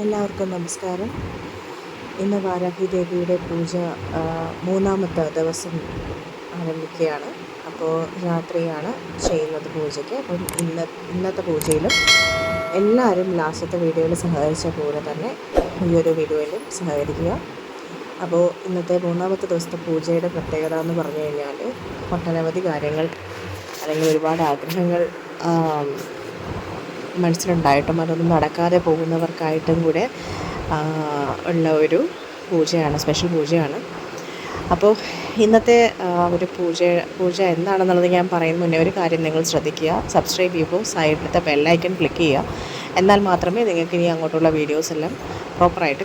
എല്ലാവർക്കും നമസ്കാരം. ഇന്ന് വാരാഹി ദേവിയുടെ പൂജ മൂന്നാമത്തെ ദിവസം ആരംഭിക്കുകയാണ്. അപ്പോൾ രാത്രിയാണ് ചെയ്യുന്നത് പൂജയ്ക്ക്. അപ്പം ഇന്നത്തെ പൂജയിലും എല്ലാവരും ലാസ്റ്റത്തെ വീഡിയോയിൽ സഹകരിച്ച പോലെ തന്നെ ഈ ഒരു വീഡിയോയിലും സഹകരിക്കുക. അപ്പോൾ ഇന്നത്തെ മൂന്നാമത്തെ ദിവസത്തെ പൂജയുടെ പ്രത്യേകത എന്ന് പറഞ്ഞു കഴിഞ്ഞാൽ ഒട്ടനവധി കാര്യങ്ങൾ അല്ലെങ്കിൽ ഒരുപാട് ആഗ്രഹങ്ങൾ മനസ്സിലുണ്ടായിട്ടും അതൊന്നും നടക്കാതെ പോകുന്നവർക്കായിട്ടും കൂടെ ഉള്ള ഒരു പൂജയാണ്, സ്പെഷ്യൽ പൂജയാണ്. അപ്പോൾ ഇന്നത്തെ ഒരു പൂജ എന്താണെന്നുള്ളത് ഞാൻ പറയുന്ന മുന്നേ ഒരു കാര്യം നിങ്ങൾ ശ്രദ്ധിക്കുക. സബ്സ്ക്രൈബ് ചെയ്യുമ്പോൾ സൈഡിലത്തെ ബെല്ലൈക്കൺ ക്ലിക്ക് ചെയ്യുക. എന്നാൽ മാത്രമേ നിങ്ങൾക്ക് ഇനി അങ്ങോട്ടുള്ള വീഡിയോസ് എല്ലാം പ്രോപ്പറായിട്ട്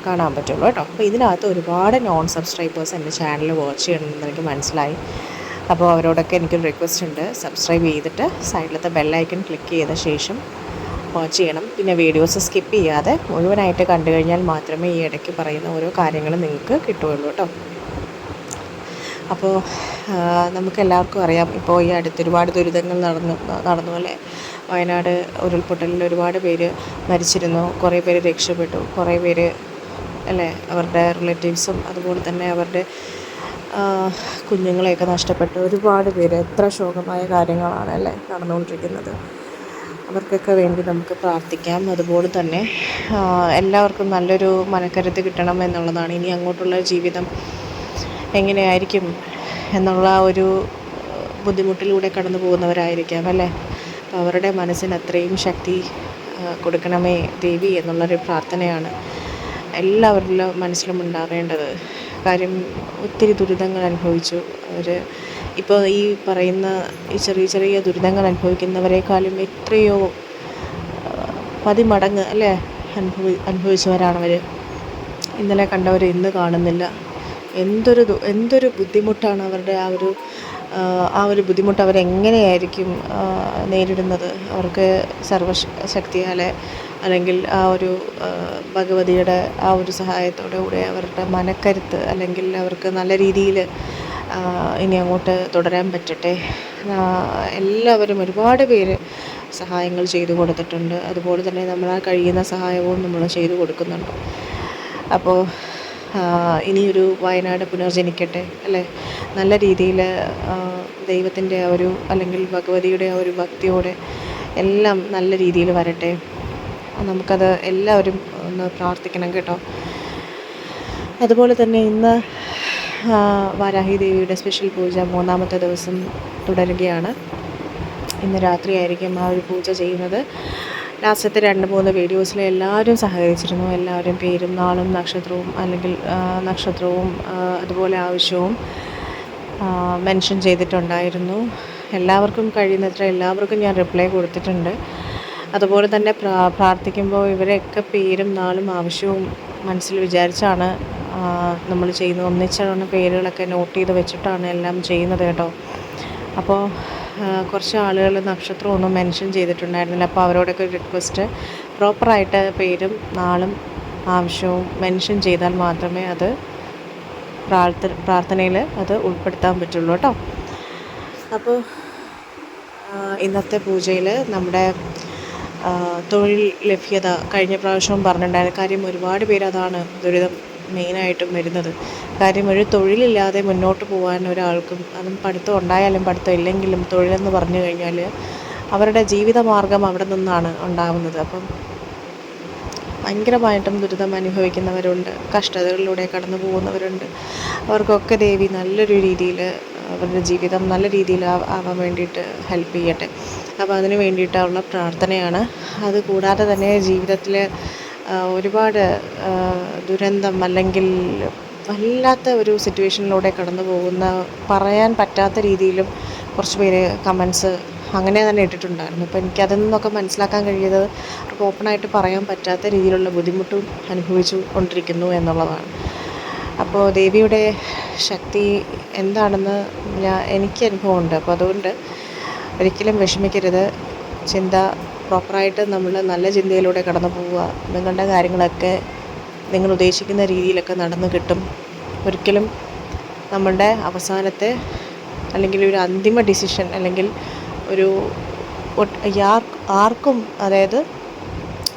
കാണാൻ പറ്റുള്ളൂ കേട്ടോ. അപ്പോൾ ഇതിനകത്ത് ഒരുപാട് നോൺ സബ്സ്ക്രൈബേഴ്സ് എൻ്റെ ചാനൽ വാച്ച് ചെയ്യണമെന്ന് എനിക്ക് മനസ്സിലായി. അപ്പോൾ അവരോടൊക്കെ എനിക്കൊരു റിക്വസ്റ്റ് ഉണ്ട്. സബ്സ്ക്രൈബ് ചെയ്തിട്ട് സൈഡിലത്തെ ബെല്ലൈക്കൺ ക്ലിക്ക് ചെയ്ത ശേഷം വാച്ച് ചെയ്യണം. പിന്നെ വീഡിയോസ് സ്കിപ്പ് ചെയ്യാതെ മുഴുവനായിട്ട് കണ്ടു കഴിഞ്ഞാൽ മാത്രമേ ഈ ഇടയ്ക്ക് പറയുന്ന ഓരോ കാര്യങ്ങളും നിങ്ങൾക്ക് കിട്ടുകയുള്ളൂ കേട്ടോ. അപ്പോൾ നമുക്കെല്ലാവർക്കും അറിയാം, ഇപ്പോൾ ഈ അടുത്ത് ഒരുപാട് ദുരിതങ്ങൾ നടന്നു അല്ലേ. വയനാട് ഉരുൾപൊട്ടലിൽ ഒരുപാട് പേര് മരിച്ചിരുന്നു, കുറേ പേര് രക്ഷപ്പെട്ടു, കുറേ പേര് അല്ലേ അവരുടെ റിലേറ്റീവ്സും അതുപോലെ തന്നെ അവരുടെ കുഞ്ഞുങ്ങളെയൊക്കെ നഷ്ടപ്പെട്ട ഒരുപാട് പേര്. എത്ര ശോകമായ കാര്യങ്ങളാണ് അല്ലേ നടന്നുകൊണ്ടിരിക്കുന്നത്. അവർക്കൊക്കെ വേണ്ടി നമുക്ക് പ്രാർത്ഥിക്കാം. അതുപോലെ തന്നെ എല്ലാവർക്കും നല്ലൊരു മനക്കരുത്ത് കിട്ടണം എന്നുള്ളതാണ്. ഇനി അങ്ങോട്ടുള്ള ജീവിതം എങ്ങനെയായിരിക്കും എന്നുള്ള ഒരു ബുദ്ധിമുട്ടിലൂടെ കടന്നു പോകുന്നവരായിരിക്കാം അല്ലേ. അപ്പോൾ അവരുടെ മനസ്സിന് അത്രയും ശക്തി കൊടുക്കണമേ ദേവി എന്നുള്ളൊരു പ്രാർത്ഥനയാണ് എല്ലാവരുടെ മനസ്സിലും ഉണ്ടാവേണ്ടത്. കാര്യം ഒത്തിരി ദുരിതങ്ങൾ അനുഭവിച്ചു അവർ. ഇപ്പോൾ ഈ പറയുന്ന ഈ ചെറിയ ചെറിയ ദുരിതങ്ങൾ അനുഭവിക്കുന്നവരെക്കാളും എത്രയോ പതിമടങ്ങ് അല്ലേ അനുഭവിച്ചവരാണവർ. ഇന്നലെ കണ്ടവർ ഇന്ന് കാണുന്നില്ല. എന്തൊരു ബുദ്ധിമുട്ടാണ് അവരുടെ ആ ഒരു ബുദ്ധിമുട്ട് അവരെങ്ങനെയായിരിക്കും നേരിടുന്നത്. അവർക്ക് സർവശക്തിയാലെ അല്ലെങ്കിൽ ആ ഒരു ഭഗവതിയുടെ ആ ഒരു സഹായത്തോടു കൂടെ അവരുടെ മനക്കരുത്ത് അല്ലെങ്കിൽ അവർക്ക് നല്ല രീതിയിൽ ഇനി അങ്ങോട്ട് തുടരാൻ പറ്റട്ടെ. എല്ലാവരും ഒരുപാട് പേര് സഹായങ്ങൾ ചെയ്തു കൊടുത്തിട്ടുണ്ട്. അതുപോലെ തന്നെ നമ്മളാൽ കഴിയുന്ന സഹായവും നമ്മൾ ചെയ്തു കൊടുക്കുന്നുണ്ട്. അപ്പോൾ ഇനിയൊരു വയനാട് പുനർജനിക്കട്ടെ അല്ലേ. നല്ല രീതിയിൽ ദൈവത്തിൻ്റെ ആ ഒരു അല്ലെങ്കിൽ ഭഗവതിയുടെ ആ ഒരു ഭക്തിയോടെ എല്ലാം നല്ല രീതിയിൽ വരട്ടെ. നമുക്കത് എല്ലാവരും ഒന്ന് പ്രാർത്ഥിക്കണം കേട്ടോ. അതുപോലെ തന്നെ ഇന്ന് വാരാഹി ദേവിയുടെ സ്പെഷ്യൽ പൂജ മൂന്നാമത്തെ ദിവസം തുടരുകയാണ്. ഇന്ന് രാത്രിയായിരിക്കും ആ ഒരു പൂജ ചെയ്യുന്നത്. ലാസ്റ്റത്തെ 2-3 വീഡിയോസിൽ എല്ലാവരും സഹകരിച്ചിരുന്നു. എല്ലാവരും പേരും നാളും നക്ഷത്രവും അതുപോലെ ആവശ്യവും മെൻഷൻ ചെയ്തിട്ടുണ്ടായിരുന്നു. എല്ലാവർക്കും കഴിയുന്നത്ര എല്ലാവർക്കും ഞാൻ റിപ്ലൈ കൊടുത്തിട്ടുണ്ട്. അതുപോലെ തന്നെ പ്രാർത്ഥിക്കുമ്പോൾ ഇവരെയൊക്കെ പേരും നാളും ആവശ്യവും മനസ്സിൽ വിചാരിച്ചാണ് നമ്മൾ ചെയ്യുന്നത്. ഒന്നിച്ചാണ് പേരുകളൊക്കെ നോട്ട് ചെയ്ത് വെച്ചിട്ടാണ് എല്ലാം ചെയ്യുന്നത് കേട്ടോ. അപ്പോൾ കുറച്ച് ആളുകൾ നക്ഷത്രമൊന്നും മെൻഷൻ ചെയ്തിട്ടുണ്ടായിരുന്നില്ല. അപ്പോൾ അവരോടൊക്കെ റിക്വസ്റ്റ്, പ്രോപ്പറായിട്ട് പേരും നാളും ആവശ്യവും മെൻഷൻ ചെയ്താൽ മാത്രമേ അത് പ്രാർത്ഥനയിൽ അത് ഉൾപ്പെടുത്താൻ പറ്റുള്ളൂ കേട്ടോ. അപ്പോൾ ഇന്നത്തെ പൂജയിൽ നമ്മുടെ തൊഴിൽ ലഭ്യത കഴിഞ്ഞ പ്രാവശ്യവും പറഞ്ഞിട്ടുണ്ടായിരുന്നു. കാര്യം ഒരുപാട് പേര് അതാണ് ദുരിതം മെയിനായിട്ടും വരുന്നത്. കാര്യം ഒരു തൊഴിലില്ലാതെ മുന്നോട്ട് പോകാൻ ഒരാൾക്കും, അതും പഠിത്തം ഉണ്ടായാലും പഠിത്തം ഇല്ലെങ്കിലും തൊഴിലെന്ന് പറഞ്ഞു കഴിഞ്ഞാൽ അവരുടെ ജീവിതമാർഗം അവിടെ നിന്നാണ് ഉണ്ടാകുന്നത്. അപ്പം ഭയങ്കരമായിട്ടും ദുരിതം അനുഭവിക്കുന്നവരുണ്ട്, കഷ്ടതകളിലൂടെ കടന്നു പോകുന്നവരുണ്ട്. അവർക്കൊക്കെ ദേവി നല്ലൊരു രീതിയിൽ അവരുടെ ജീവിതം നല്ല രീതിയിൽ ആവാൻ വേണ്ടിയിട്ട് ഹെൽപ്പ് ചെയ്യട്ടെ. അപ്പോൾ അതിന് വേണ്ടിയിട്ടുള്ള പ്രാർത്ഥനയാണ്. അതുകൂടാതെ തന്നെ ജീവിതത്തിൽ ഒരുപാട് ദുരന്തം അല്ലെങ്കിൽ വല്ലാത്ത ഒരു സിറ്റുവേഷനിലൂടെ കടന്നു പോകുന്ന, പറയാൻ പറ്റാത്ത രീതിയിലും കുറച്ച് പേര് കമൻസ് അങ്ങനെ തന്നെ ഇട്ടിട്ടുണ്ടായിരുന്നു. അപ്പോൾ എനിക്കതിൽ നിന്നൊക്കെ മനസ്സിലാക്കാൻ കഴിയുന്നത് അവർക്ക് ഓപ്പണായിട്ട് പറയാൻ പറ്റാത്ത രീതിയിലുള്ള ബുദ്ധിമുട്ടും അനുഭവിച്ചു കൊണ്ടിരിക്കുന്നു എന്നുള്ളതാണ്. അപ്പോൾ ദേവിയുടെ ശക്തി എന്താണെന്ന് എനിക്ക് അനുഭവമുണ്ട്. അപ്പോൾ അതുകൊണ്ട് ഒരിക്കലും വിഷമിക്കരുത്. ചിന്ത പ്രോപ്പറായിട്ട് നമ്മൾ നല്ല ചിന്തയിലൂടെ കടന്നു പോവുക. നിങ്ങളുടെ കാര്യങ്ങളൊക്കെ നിങ്ങൾ ഉദ്ദേശിക്കുന്ന രീതിയിലൊക്കെ നടന്നു കിട്ടും. ഒരിക്കലും നമ്മളുടെ അവസാനത്തെ അല്ലെങ്കിൽ ഒരു അന്തിമ ഡിസിഷൻ അല്ലെങ്കിൽ ഒരു ആർക്കും, അതായത്